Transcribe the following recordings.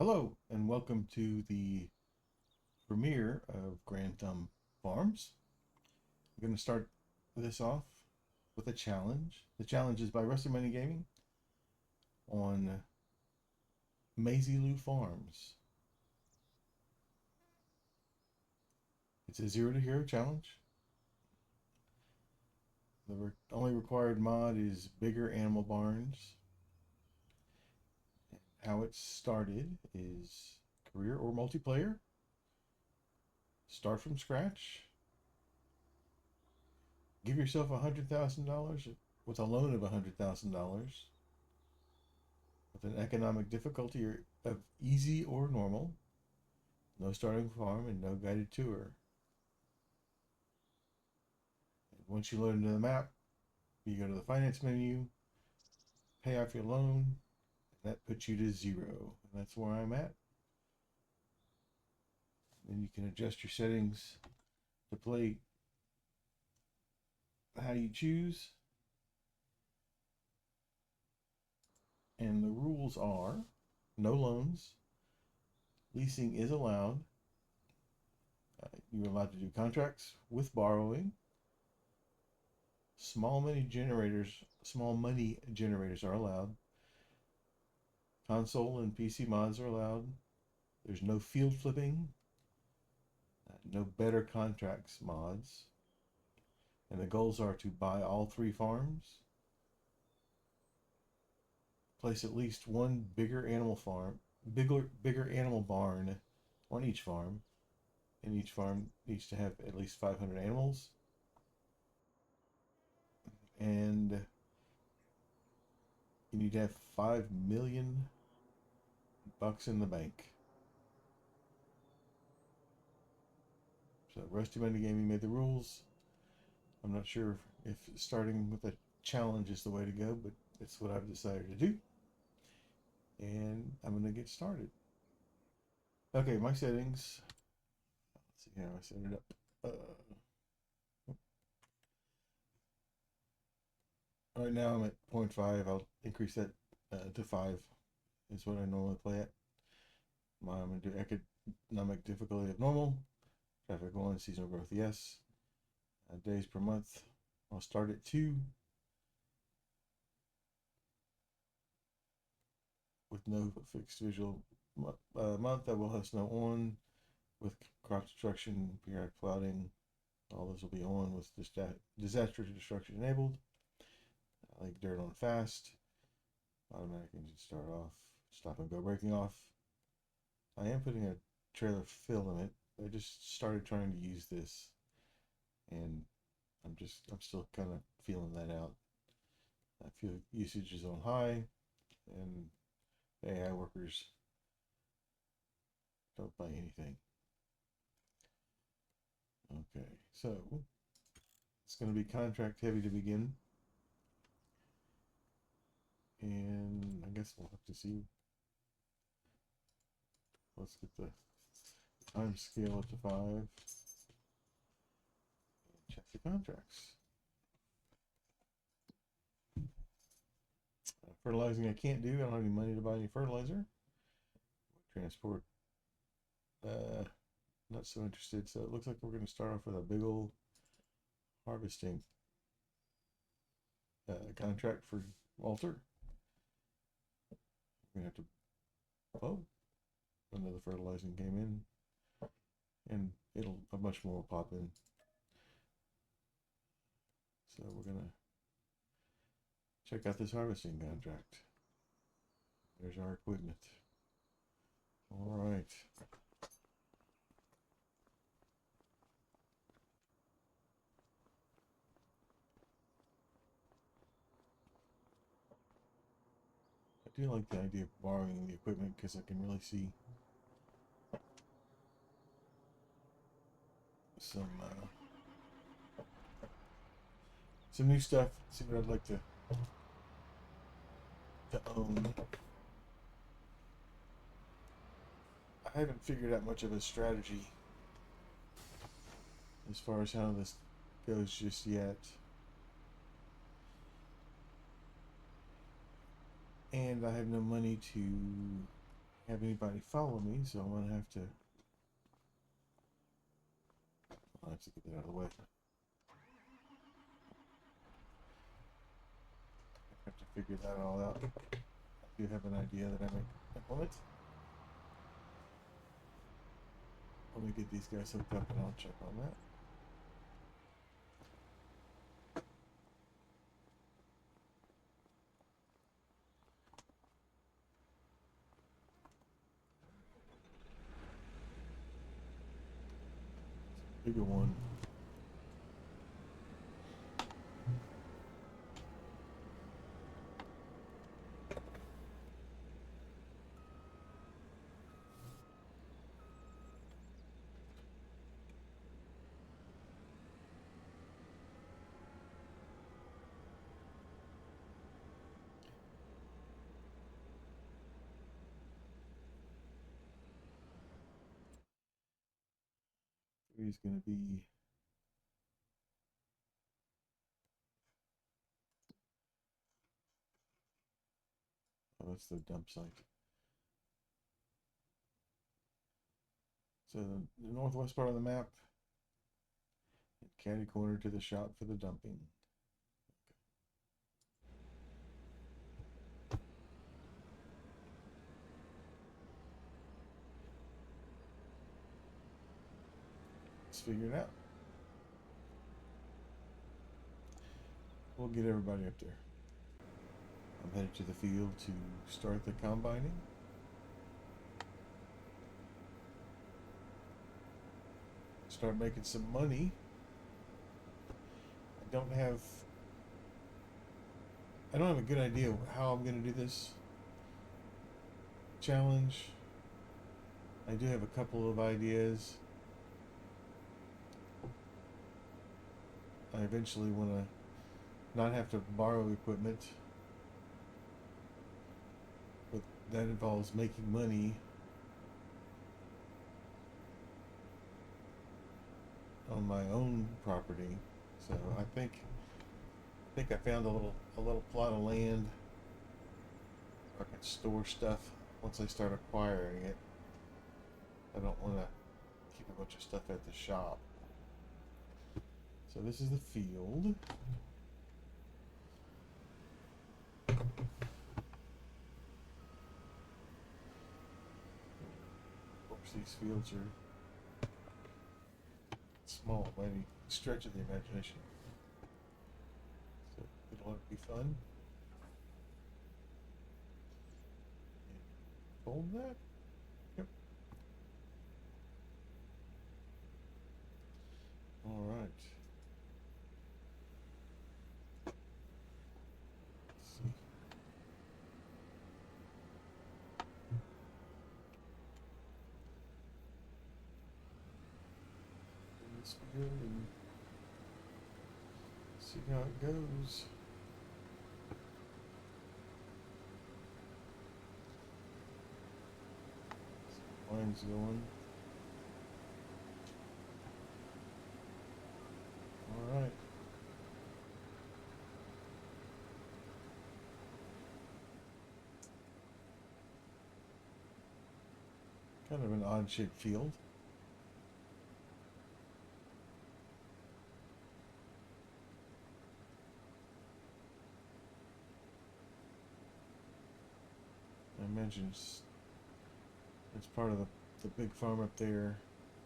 Hello, and welcome to the premiere of Grandthumb Farms. I'm going to start this off with a challenge. The challenge is by Rusty Money Gaming on Maizy Lou Farms. It's a 0 to hero challenge. The only required mod is bigger animal barns. How it started is career or multiplayer. Start from scratch. Give yourself $100,000 with a loan of $100,000 with an economic difficulty of easy or normal. No starting farm and no guided tour. And once you load into the map, you go to the finance menu, pay off your loan, and that puts you to 0. And that's where I'm at. Then you can adjust your settings to play how you choose. And the rules are no loans. Leasing is allowed. You're allowed to do contracts with borrowing. Small money generators are allowed. Console and PC mods are allowed. There's no field flipping. No better contracts mods. And the goals are to buy all 3 farms. Place at least one bigger animal barn on each farm. And each farm needs to have at least 500 animals. And you need to have $5 million in the bank. So Rusty Money Gaming made the rules. I'm not sure if starting with a challenge is the way to go, but it's what I've decided to do. And I'm going to get started. Okay, my settings. Let's see how I set it up. Right now I'm at 0.5. I'll increase that to 5 is what I normally play at. I'm going to do economic difficulty of normal. Traffic 1, seasonal growth, yes. Days per month, I'll start at 2. With no fixed visual month, I will have snow on. With crop destruction, periodic clouding, all those will be on with disaster destruction enabled. Like dirt on fast. Automatic engine start off. Stop and go braking off. I am putting a trailer fill in it. I just started trying to use this, and I'm still kind of feeling that out. Fuel usage is on high, and AI workers don't buy anything. Okay, so it's going to be contract heavy to begin, and I guess we'll have to see. Let's get the time scale up to 5 and check the contracts. Fertilizing I can't do. I don't have any money to buy any fertilizer. Transport, not so interested. So it looks like we're going to start off with a big old harvesting contract for Walter. We're going to have to, oh, another fertilizing came in, and a bunch more will pop in. So we're going to check out this harvesting contract. There's our equipment. All right. I do like the idea of borrowing the equipment because I can really see some new stuff. See what I'd like to own. I haven't figured out much of a strategy as far as how this goes just yet. And I have no money to have anybody follow me, so I'm gonna have to. I'll have to get that out of the way. I have to figure that all out. I do have an idea that I may implement. Let me get these guys hooked up and I'll check on that. Bigger one. He's going to be that's the dump site. So the northwest part of the map, catty corner to the shop for the dumping. Let's figure it out. We'll get everybody up there. I'm headed to the field to start the combining. Start making some money. I don't have a good idea how I'm going to do this challenge. I do have a couple of ideas. I eventually want to not have to borrow equipment, but that involves making money on my own property. So I think I found a little plot of land where I can store stuff once I start acquiring it. I don't want to keep a bunch of stuff at the shop. So this is the field. Of course, these fields are small by any stretch of the imagination. So it'll be fun. Fold that. Yep. All right. Let's see. This field and see how it goes. Line's going. All right. Kind of an odd shaped field. I imagine it's part of the big farm up there.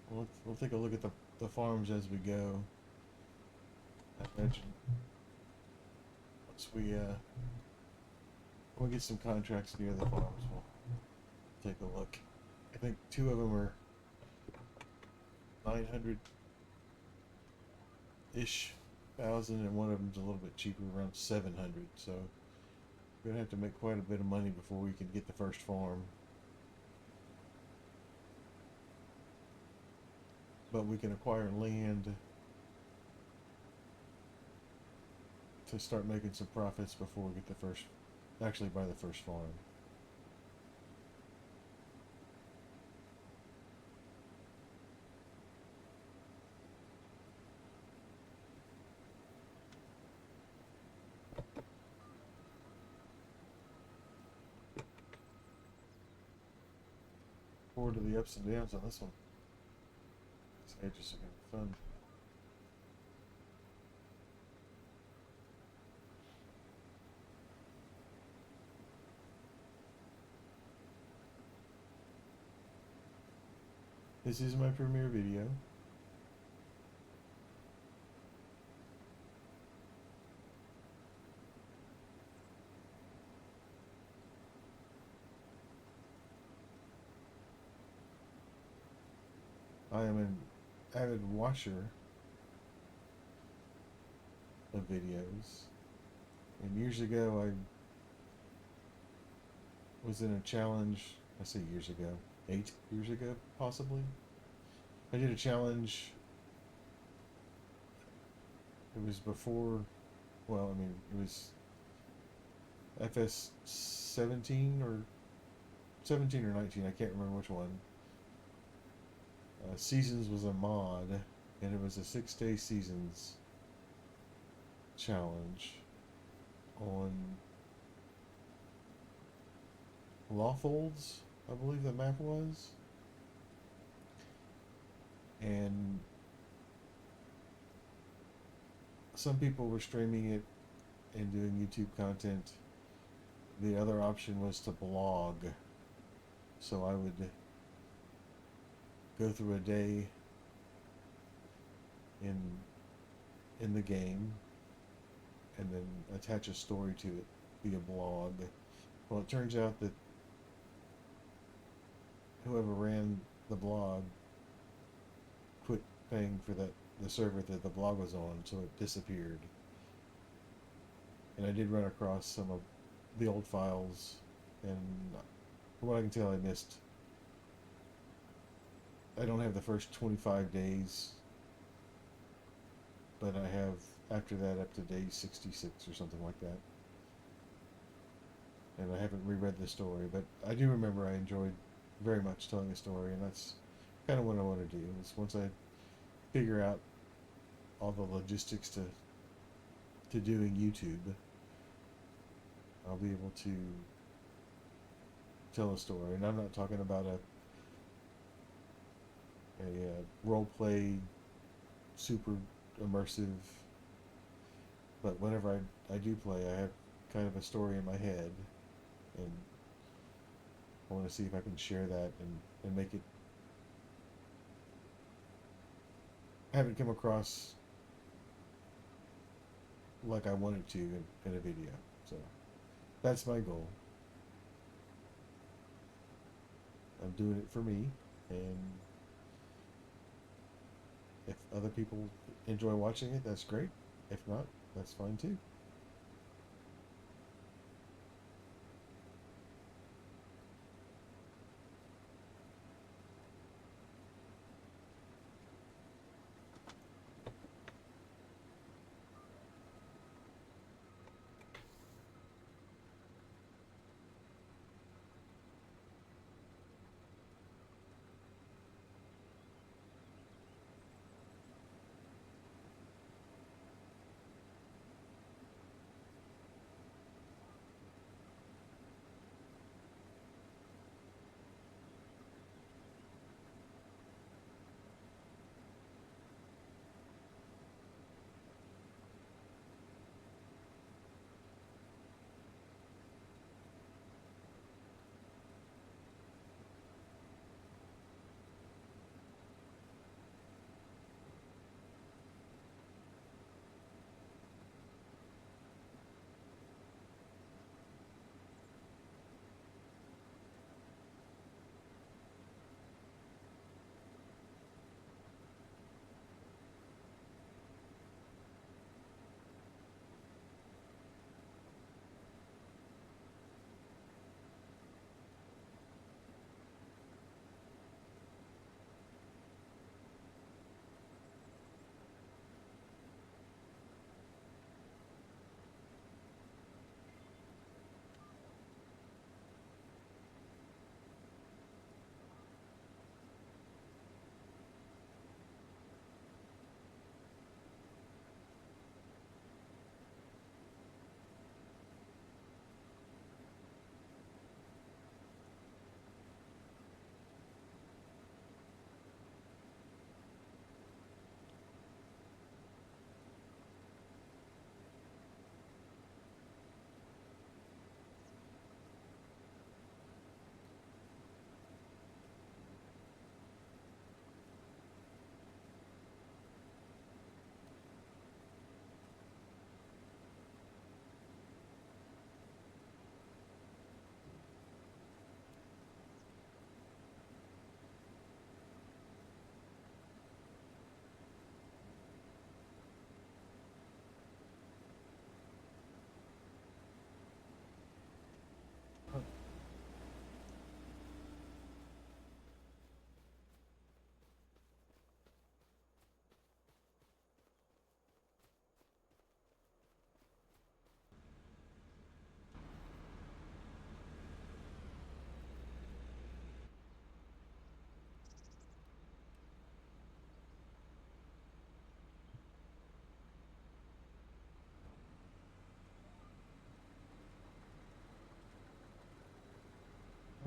We'll take a look at the farms as we go. I imagine once we'll get some contracts near the farms, we'll take a look. I think 2 of them are 900-ish thousand, and one of them's a little bit cheaper, around 700. So we're gonna have to make quite a bit of money before we can get the first farm. But we can acquire land to start making some profits before we get the first, actually buy the first farm. forward to the ups and downs on this one. These edges are going to be fun. This is my premiere video. I am an avid watcher of videos. And years ago, I was in a challenge. I say years ago, 8 years ago, possibly. I did a challenge. It was before, well, I mean, it was FS 17 or 17 or 19. I can't remember which one. Seasons was a mod, and it was a 6-day seasons challenge on Lawfolds, I believe the map was. And some people were streaming it and doing YouTube content. The other option was to blog. So I would go through a day in the game and then attach a story to it via blog. Well, it turns out that whoever ran the blog quit paying for the server that the blog was on, so it disappeared. And I did run across some of the old files, and from what I can tell, I don't have the first 25 days, but I have after that up to day 66 or something like that. And I haven't reread the story, but I do remember I enjoyed very much telling a story, and that's kind of what I want to do. Is once I figure out all the logistics to doing YouTube, I'll be able to tell a story. And I'm not talking about a role play super immersive, but whenever I do play, I have kind of a story in my head, and I want to see if I can share that and make it, have it come across like I wanted to in a video. So that's my goal. I'm doing it for me, and if other people enjoy watching it, that's great. If not, that's fine too.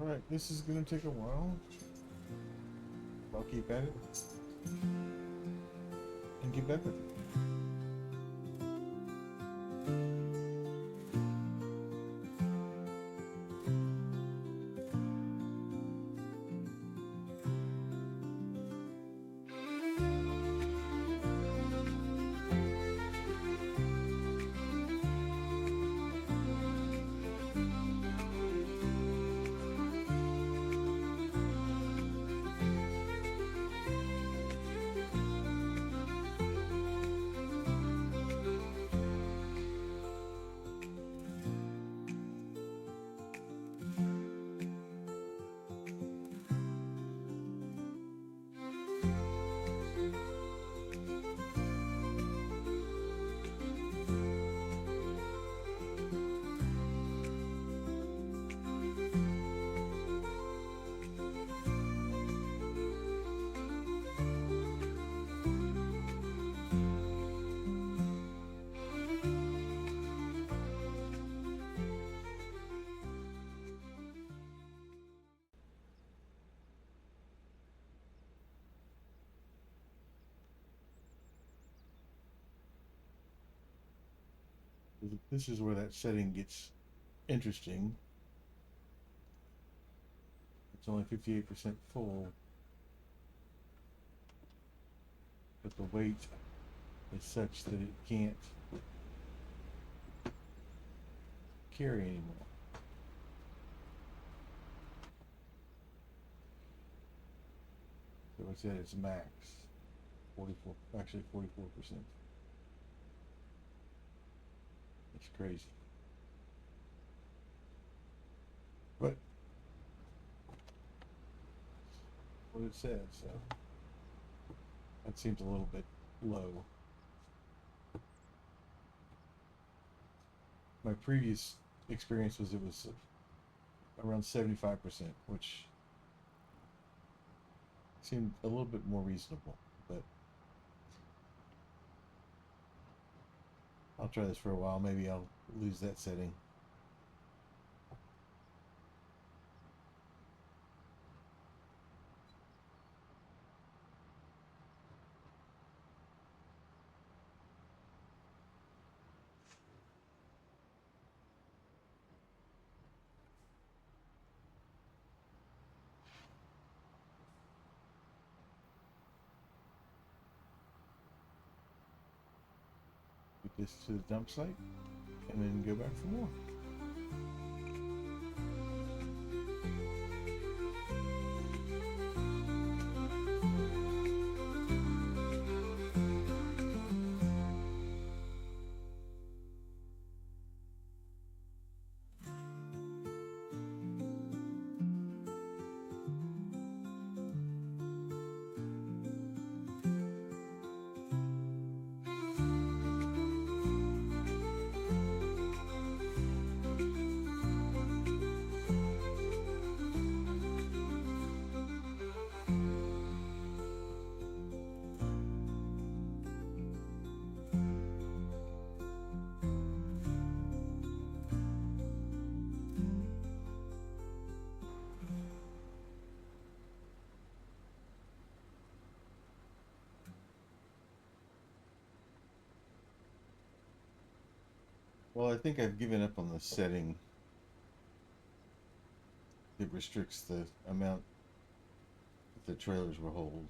Alright, this is gonna take a while. I'll keep at it and get back with you. This is where that setting gets interesting. It's only 58% full, but the weight is such that it can't carry anymore. So it's at its max, 44, actually 44%. It's crazy. But what it says, so that seems a little bit low. My previous experience was it was around 75%, which seemed a little bit more reasonable, but I'll try this for a while. Maybe I'll lose that setting. Get this to the dump site and then go back for more. Well, I think I've given up on the setting that restricts the amount that the trailers will hold.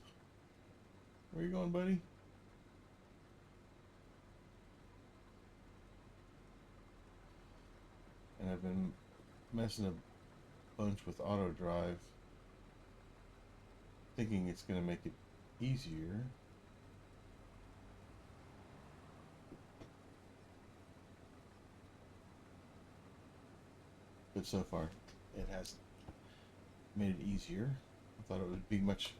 Where are you going, buddy? And I've been messing a bunch with auto drive, thinking it's going to make it easier. But so far, it hasn't made it easier. I thought it would be much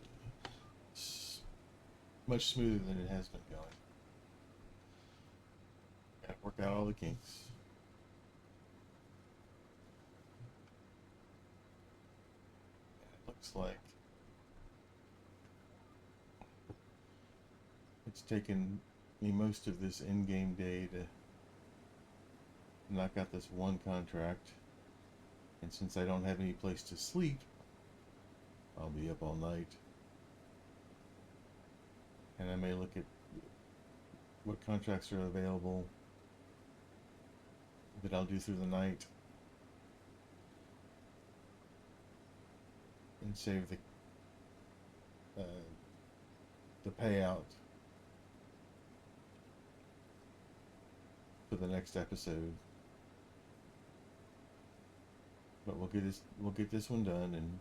smoother than it has been going. Gotta work out all the kinks. And it looks like it's taken me most of this in-game day to knock out this one contract And since I don't have any place to sleep, I'll be up all night. And I may look at what contracts are available that I'll do through the night and save the payout for the next episode. But we'll get this one done and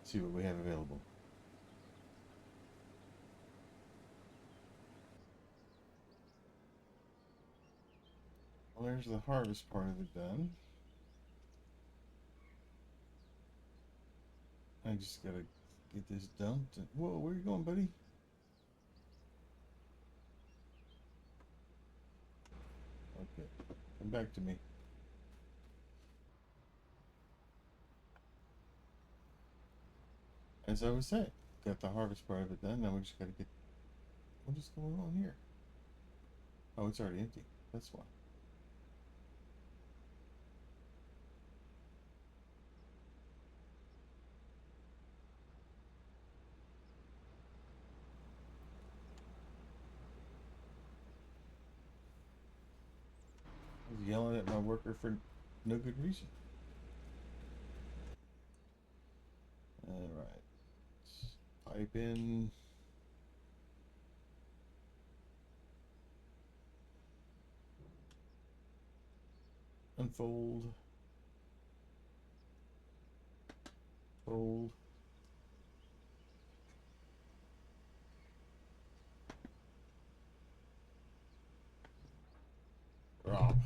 see what we have available. Well, there's the harvest part of it done. I just gotta get this dumped. Whoa, where are you going, buddy? Okay, come back to me. As I was saying, got the harvest part of it done. Now we just gotta get. What is going on here? Oh, it's already empty. That's why. I was yelling at my worker for no good reason. All right. Pipe in. Unfold. Fold. Drop.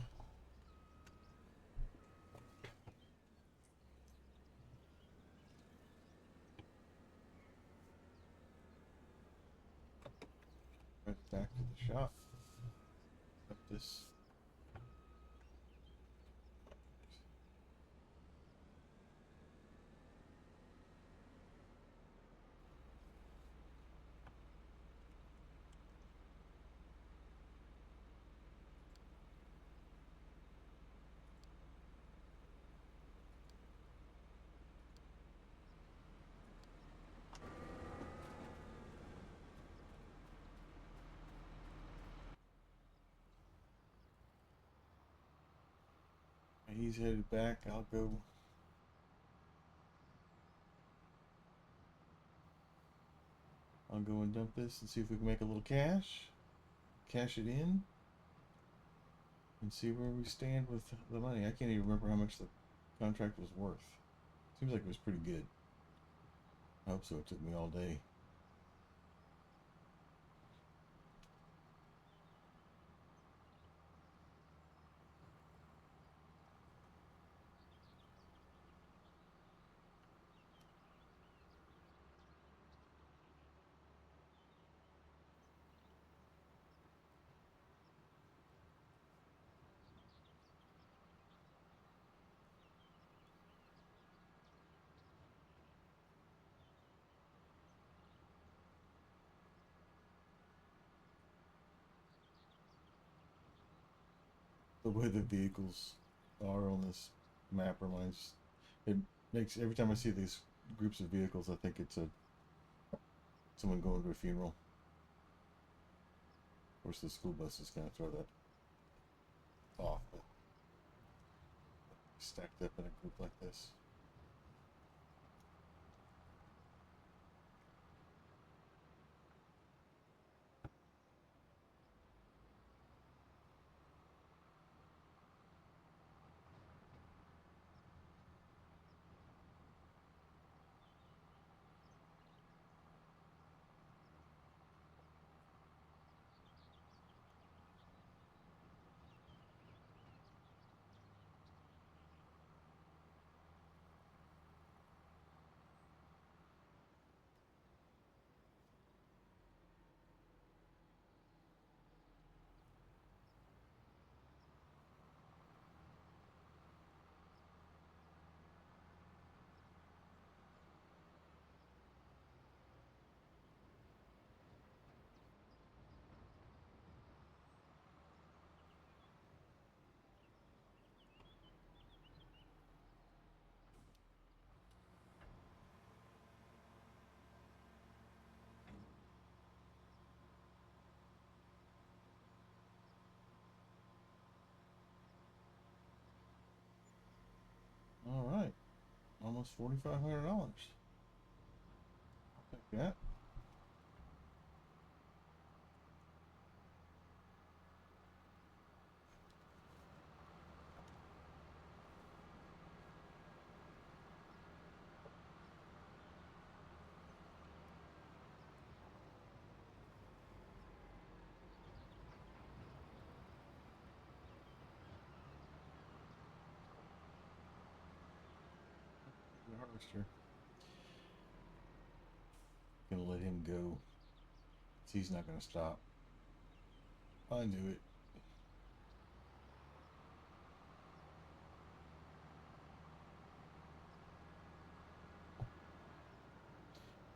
Right back to the shop. Up this. He's headed back. I'll go. I'll go and dump this and see if we can make a little cash. Cash it in. And see where we stand with the money. I can't even remember how much the contract was worth. Seems like it was pretty good. I hope so. It took me all day. The way the vehicles are on this map reminds. It makes every time I see these groups of vehicles, I think it's someone going to a funeral. Of course, the school buses kind of throw that off, but stacked up in a group like this. almost $4,500. I'll take that. The harvester. Gonna let him go. He's not gonna stop. I knew it.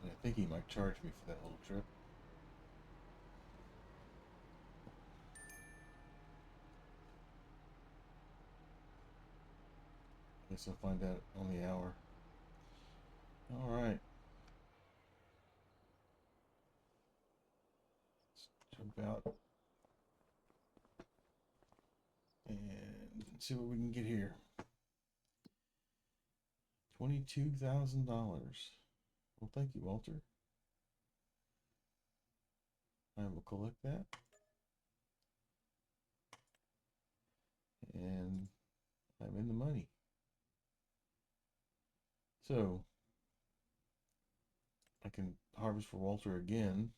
And I think he might charge me for that little trip. Guess I'll find out on the hour. All right. Let's jump out and see what we can get here. $22,000. Well, thank you, Walter. I will collect that. And I'm in the money. So I can harvest for Walter again.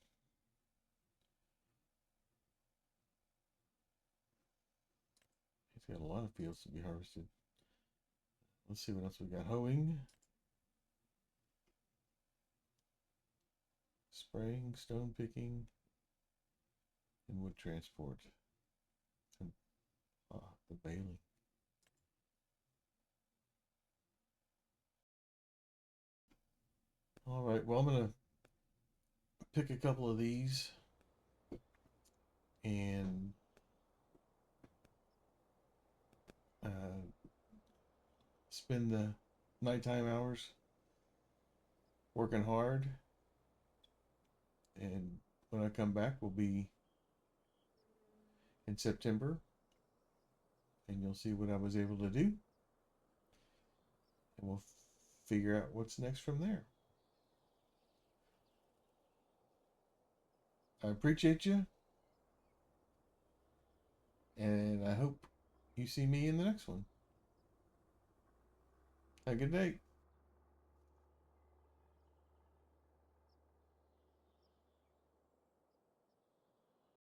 He's got a lot of fields to be harvested. Let's see what else we got. Hoeing, spraying, stone picking, and wood transport. And the baling. All right, well, I'm gonna pick a couple of these and spend the nighttime hours working hard, and when I come back we'll be in September, and you'll see what I was able to do, and we'll figure out what's next from there. I appreciate you, and I hope you see me in the next one. Have a good day.